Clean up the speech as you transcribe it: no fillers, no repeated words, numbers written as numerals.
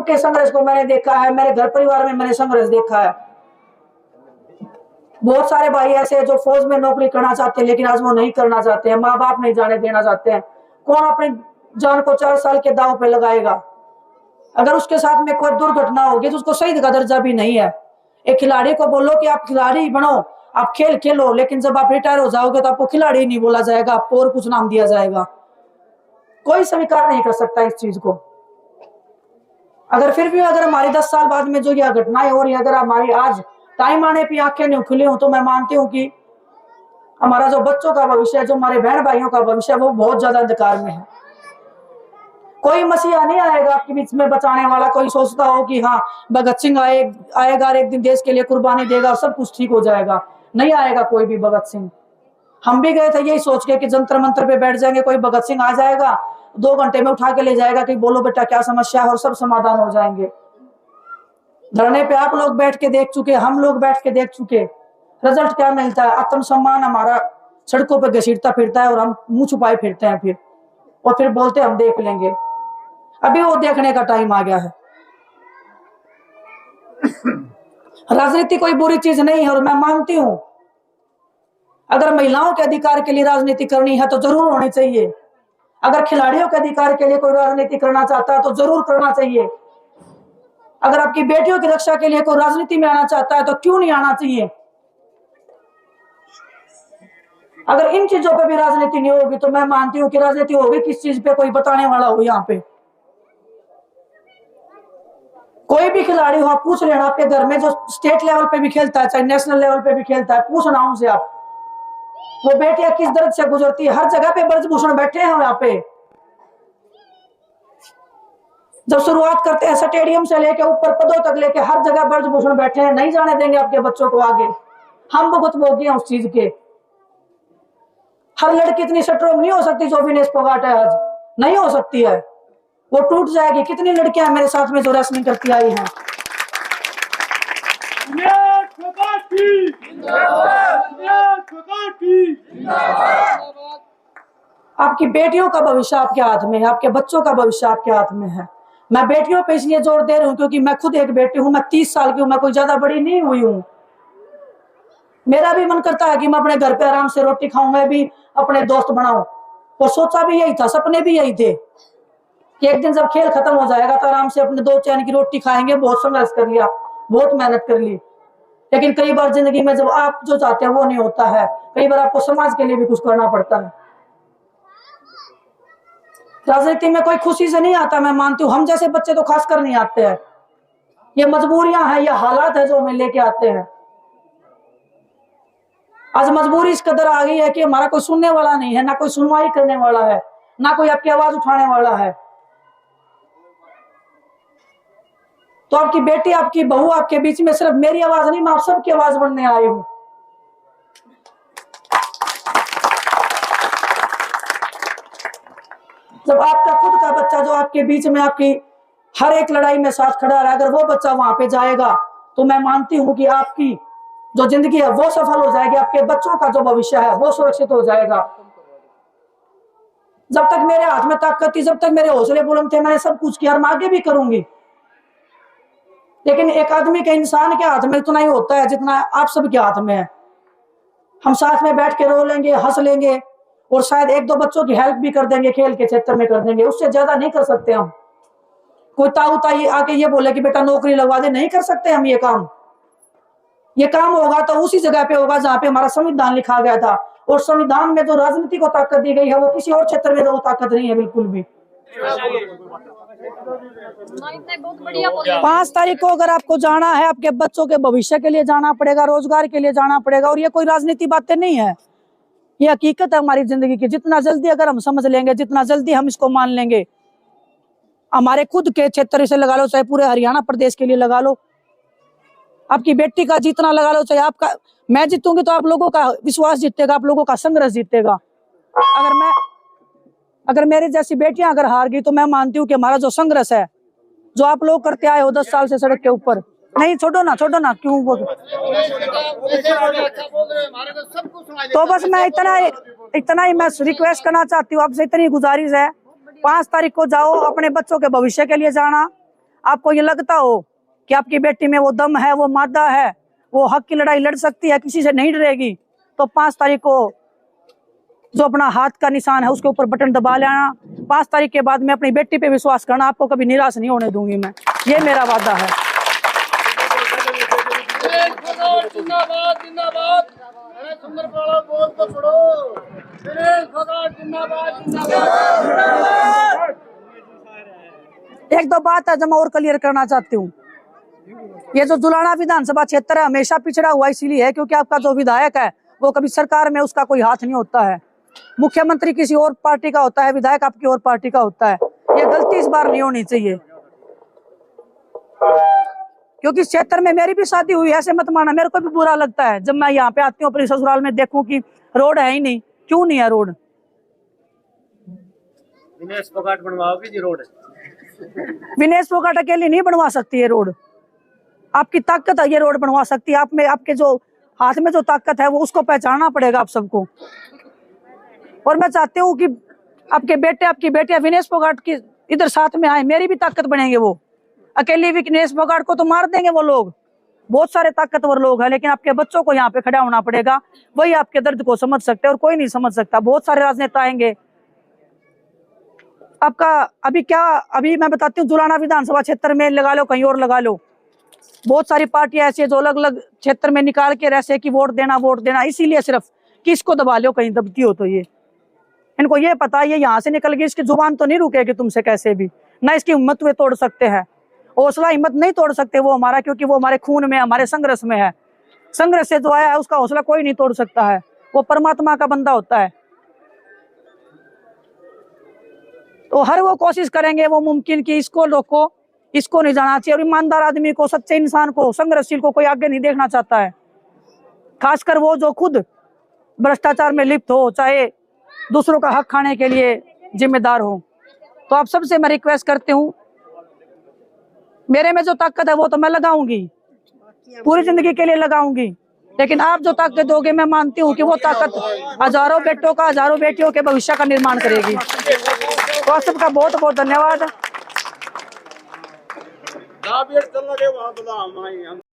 सबके संघर्ष को मैंने देखा है, मेरे घर परिवार में मैंने संघर्ष देखा है। बहुत सारे भाई ऐसे हैं जो फौज में नौकरी करना चाहते हैं लेकिन आज वो नहीं करना चाहते हैं, माँ बाप नहीं जाने देना चाहते हैं। कौन अपनी जान को 4 साल के दांव पे लगाएगा? अगर उसके साथ में कोई दुर्घटना होगी तो उसको शहीद का दर्जा भी नहीं है। एक खिलाड़ी को बोलो कि आप खिलाड़ी बनो, आप खेल खेलो, लेकिन जब आप रिटायर हो जाओगे तो आपको खिलाड़ी नहीं बोला जाएगा, आपको और कुछ नाम दिया जाएगा। कोई स्वीकार नहीं कर सकता इस चीज को। अगर फिर भी अगर हमारी 10 साल बाद में जो यह घटनाएं हो रही है, अगर हमारी आज टाइम आने पे आंखें नहीं खुली हूं, तो मैं मानती हूँ कि हमारा जो बच्चों का भविष्य है, जो हमारे बहन भाइयों का भविष्य है, वो बहुत ज्यादा अंधकार में है। कोई मसीहा नहीं आएगा आपके बीच में बचाने वाला। कोई सोचता हो कि हाँ भगत सिंह आएगा और एक दिन देश के लिए कुर्बानी देगा और सब कुछ ठीक हो जाएगा। नहीं आएगा कोई भी भगत सिंह। हम भी गए थे यही सोच के कि जंतर मंतर पे बैठ जाएंगे, कोई भगत सिंह आ जाएगा, 2 घंटे में उठा के ले जाएगा कि बोलो बेटा क्या समस्या है, और सब समाधान हो जाएंगे। धरने पे आप लोग बैठ के देख चुके, हम लोग बैठ के देख चुके, रिजल्ट क्या मिलता है? आत्मसम्मान हमारा सड़कों पे घसीटता फिरता है और हम मुंह छुपाए फिरते हैं फिर, और फिर बोलते हम देख लेंगे। अभी वो देखने का टाइम आ गया है। राजनीति कोई बुरी चीज नहीं है, और मैं मानती हूं अगर महिलाओं के अधिकार के लिए राजनीति करनी है तो जरूर होनी चाहिए। अगर खिलाड़ियों के अधिकार के लिए कोई राजनीति करना चाहता है तो जरूर करना चाहिए। अगर आपकी बेटियों की रक्षा के लिए कोई राजनीति में आना चाहता है तो क्यों नहीं आना चाहिए? अगर इन चीजों पे भी राजनीति नहीं होगी तो मैं मानती हूँ कि राजनीति होगी किस चीज पे, कोई बताने वाला हो। यहाँ पे कोई भी खिलाड़ी हो, आप पूछ लेना आपके घर में जो स्टेट लेवल पे भी खेलता है, चाहे नेशनल लेवल पे भी खेलता है, पूछना उनसे आप वो बेटियां किस दर्द से गुजरती है। हर जगह पे ब्रजभूषण बैठे हैं यहाँ पे। जब शुरुआत करते हैं स्टेडियम से लेके ऊपर पदों तक लेके हर जगह ब्रजभूषण बैठे हैं। नहीं जाने देंगे आपके बच्चों को आगे। हम भुगतभोगी हैं उस चीज के। हर लड़की इतनी स्ट्रॉन्ग नहीं हो सकती जो विनेश फोगाट है आज, नहीं हो सकती है, वो टूट जाएगी। कितनी लड़कियां मेरे साथ में जो रेसलिंग करती आई हैं। आपकी बेटियों का भविष्य आपके हाथ में है, आपके बच्चों का भविष्य आपके हाथ में है। मैं बेटियों पे इसलिए जोर दे रही हूँ क्योंकि मैं खुद एक बेटी हूँ। मैं 30 साल की हूँ, मैं कोई ज्यादा बड़ी नहीं हुई हूँ। मेरा भी मन करता है कि मैं अपने घर पे आराम से रोटी खाऊं, मैं भी अपने दोस्त बनाऊं। और सोचा भी यही था, सपने भी यही थे कि एक दिन जब खेल खत्म हो जाएगा तो आराम से अपने 2 चैन की रोटी खाएंगे। बहुत संघर्ष कर लिया, बहुत मेहनत कर ली, लेकिन कई बार जिंदगी में जब आप जो चाहते हैं वो नहीं होता है। कई बार आपको समाज के लिए भी कुछ करना पड़ता है। राजनीति में कोई खुशी से नहीं आता, मैं मानती हूँ। हम जैसे बच्चे तो खासकर नहीं आते हैं। ये मजबूरियां हैं, ये हालात है जो हमें लेके आते हैं। आज मजबूरी इस कदर आ गई है कि हमारा कोई सुनने वाला नहीं है, ना कोई सुनवाई करने वाला है, ना कोई आपकी आवाज उठाने वाला है। तो आपकी बेटी, आपकी बहू आपके बीच में सिर्फ मेरी आवाज नहीं, मैं आप सबकी आवाज बनने आई हूं। जब आपका खुद का बच्चा जो आपके बीच में आपकी हर एक लड़ाई में साथ खड़ा रहा, अगर वो बच्चा वहां पे जाएगा तो मैं मानती हूं कि आपकी जो जिंदगी है वो सफल हो जाएगी। आपके बच्चों का जो भविष्य है वो सुरक्षित हो जाएगा। जब तक मेरे हाथ में ताकत थी, जब तक मेरे हौसले बुलंद थे, मैंने सब कुछ किया और मैं आगे भी करूंगी। लेकिन एक आदमी के, इंसान के हाथ में इतना ही होता है जितना आप सबके हाथ में है। हम साथ में बैठ के रो लेंगे, हंस लेंगे और शायद 1-2 बच्चों की हेल्प भी कर देंगे, खेल के क्षेत्र में कर देंगे। उससे ज्यादा नहीं कर सकते हम। कोई ताऊ ताई आके ये बोले कि बेटा नौकरी लगवा दे, नहीं कर सकते हम ये काम। ये काम होगा तो उसी जगह पे होगा जहां पे हमारा संविधान लिखा गया था। और संविधान में जो राजनीति को ताकत दी गई है वो किसी और क्षेत्र में वो ताकत नहीं है बिल्कुल भी। 5 तारीख को अगर आपको जाना है, आपके बच्चों के भविष्य के लिए जाना पड़ेगा, रोजगार के लिए जाना पड़ेगा। और ये कोई राजनीति बातें नहीं है, ये हकीकत है हमारी जिंदगी की। जितना जल्दी अगर हम समझ लेंगे, जितना जल्दी हम इसको मान लेंगे, हमारे खुद के क्षेत्र से लगा लो, चाहे पूरे हरियाणा प्रदेश के लिए लगा लो, आपकी बेटी का जितना लगा लो, चाहे आपका, मैं जीतूंगी तो आप लोगों का विश्वास जीतेगा, आप लोगों का संघर्ष जीतेगा। अगर मेरी जैसी बेटियां अगर हार गई तो मैं मानती हूँ कि हमारा जो संघर्ष है, जो आप लोग करते आए हो 10 साल से सड़क के ऊपर, नहीं छोड़ो ना क्यों बोल। तो बस मैं इतना ही मैं रिक्वेस्ट करना चाहती हूँ आपसे, इतनी गुजारिश है। 5 तारीख को जाओ, अपने बच्चों के भविष्य के लिए जाना, आपको ये लगता हो कि आपकी बेटी में वो दम है, वो मादा है, वो हक की लड़ाई लड़ सकती है, किसी से नहीं डरेगी, तो 5 तारीख को जो अपना हाथ का निशान है उसके ऊपर बटन दबा लेना। 5 तारीख के बाद मैं अपनी बेटी पे विश्वास करना, आपको कभी निराश नहीं होने दूंगी मैं, ये मेरा वादा है। एक दो बात है जो मैं और क्लियर करना चाहती हूँ। ये जो जुलाना विधानसभा क्षेत्र है हमेशा पिछड़ा हुआ इसलिए है क्योंकि आपका जो विधायक है वो कभी सरकार में उसका कोई हाथ नहीं होता है। मुख्यमंत्री किसी और पार्टी का होता है, विधायक आपकी और पार्टी का होता है। ये गलती इस बार नहीं होनी चाहिए, क्योंकि इस क्षेत्र में मेरी भी शादी हुई, ऐसे मत माना। मेरे को भी बुरा लगता है जब मैं यहाँ पे आती हूँ अपने ससुराल में देखूं कि रोड है ही नहीं। क्यों नहीं है रोड? विनेश फोगाट बनवाओगे जी रोड? विनेश फोगाट अकेली नहीं बनवा सकती है रोड, आपकी ताकत है ये रोड बनवा सकती है। आप में आपके जो हाथ में जो ताकत है वो उसको पहचानना पड़ेगा आप सबको। और मैं चाहती हूँ कि आपके बेटे आपकी बेटियां विनेश फोगाट की इधर साथ में आए, मेरी भी ताकत बनेंगे। वो अकेली विनेश फोगाट को तो मार देंगे वो लोग, बहुत सारे ताकतवर लोग हैं, लेकिन आपके बच्चों को यहाँ पे खड़ा होना पड़ेगा, वही आपके दर्द को समझ सकते हैं और कोई नहीं समझ सकता। बहुत सारे राजनेता आएंगे आपका अभी मैं बताती हूँ, जुलाना विधानसभा क्षेत्र में लगा लो, कहीं और लगा लो, बहुत सारी पार्टियां ऐसी है जो अलग अलग क्षेत्र में निकाल के रहते कि वोट देना, इसीलिए सिर्फ किसको दबा लो कहीं दबती हो तो। ये इनको ये पता है ये यहाँ से निकल गई, इसकी जुबान तो नहीं रुकेगी तुमसे कैसे भी, ना इसकी हिम्मत वे तोड़ सकते हैं। हौसला हिम्मत नहीं तोड़ सकते वो हमारा, क्योंकि वो हमारे खून में, हमारे संघर्ष में है। संघर्ष से जो आया है उसका हौसला कोई नहीं तोड़ सकता है, वो परमात्मा का बंदा होता है। तो हर वो कोशिश करेंगे वो मुमकिन कि इसको रोको, इसको नहीं जाना चाहिए। और ईमानदार आदमी को, सच्चे इंसान को, संघर्षशील को कोई आगे नहीं देखना चाहता है, खासकर वो जो खुद भ्रष्टाचार में लिप्त हो, चाहे दूसरों का हक खाने के लिए जिम्मेदार हो। तो आप सबसे मैं रिक्वेस्ट करती हूँ, मेरे में जो ताकत है वो तो मैं लगाऊंगी, पूरी जिंदगी के लिए लगाऊंगी, लेकिन आप जो ताकत दोगे मैं मानती हूँ कि वो ताकत हजारों बेटों का, हजारों बेटियों के भविष्य का निर्माण करेगी। तो आप सबका बहुत बहुत धन्यवाद।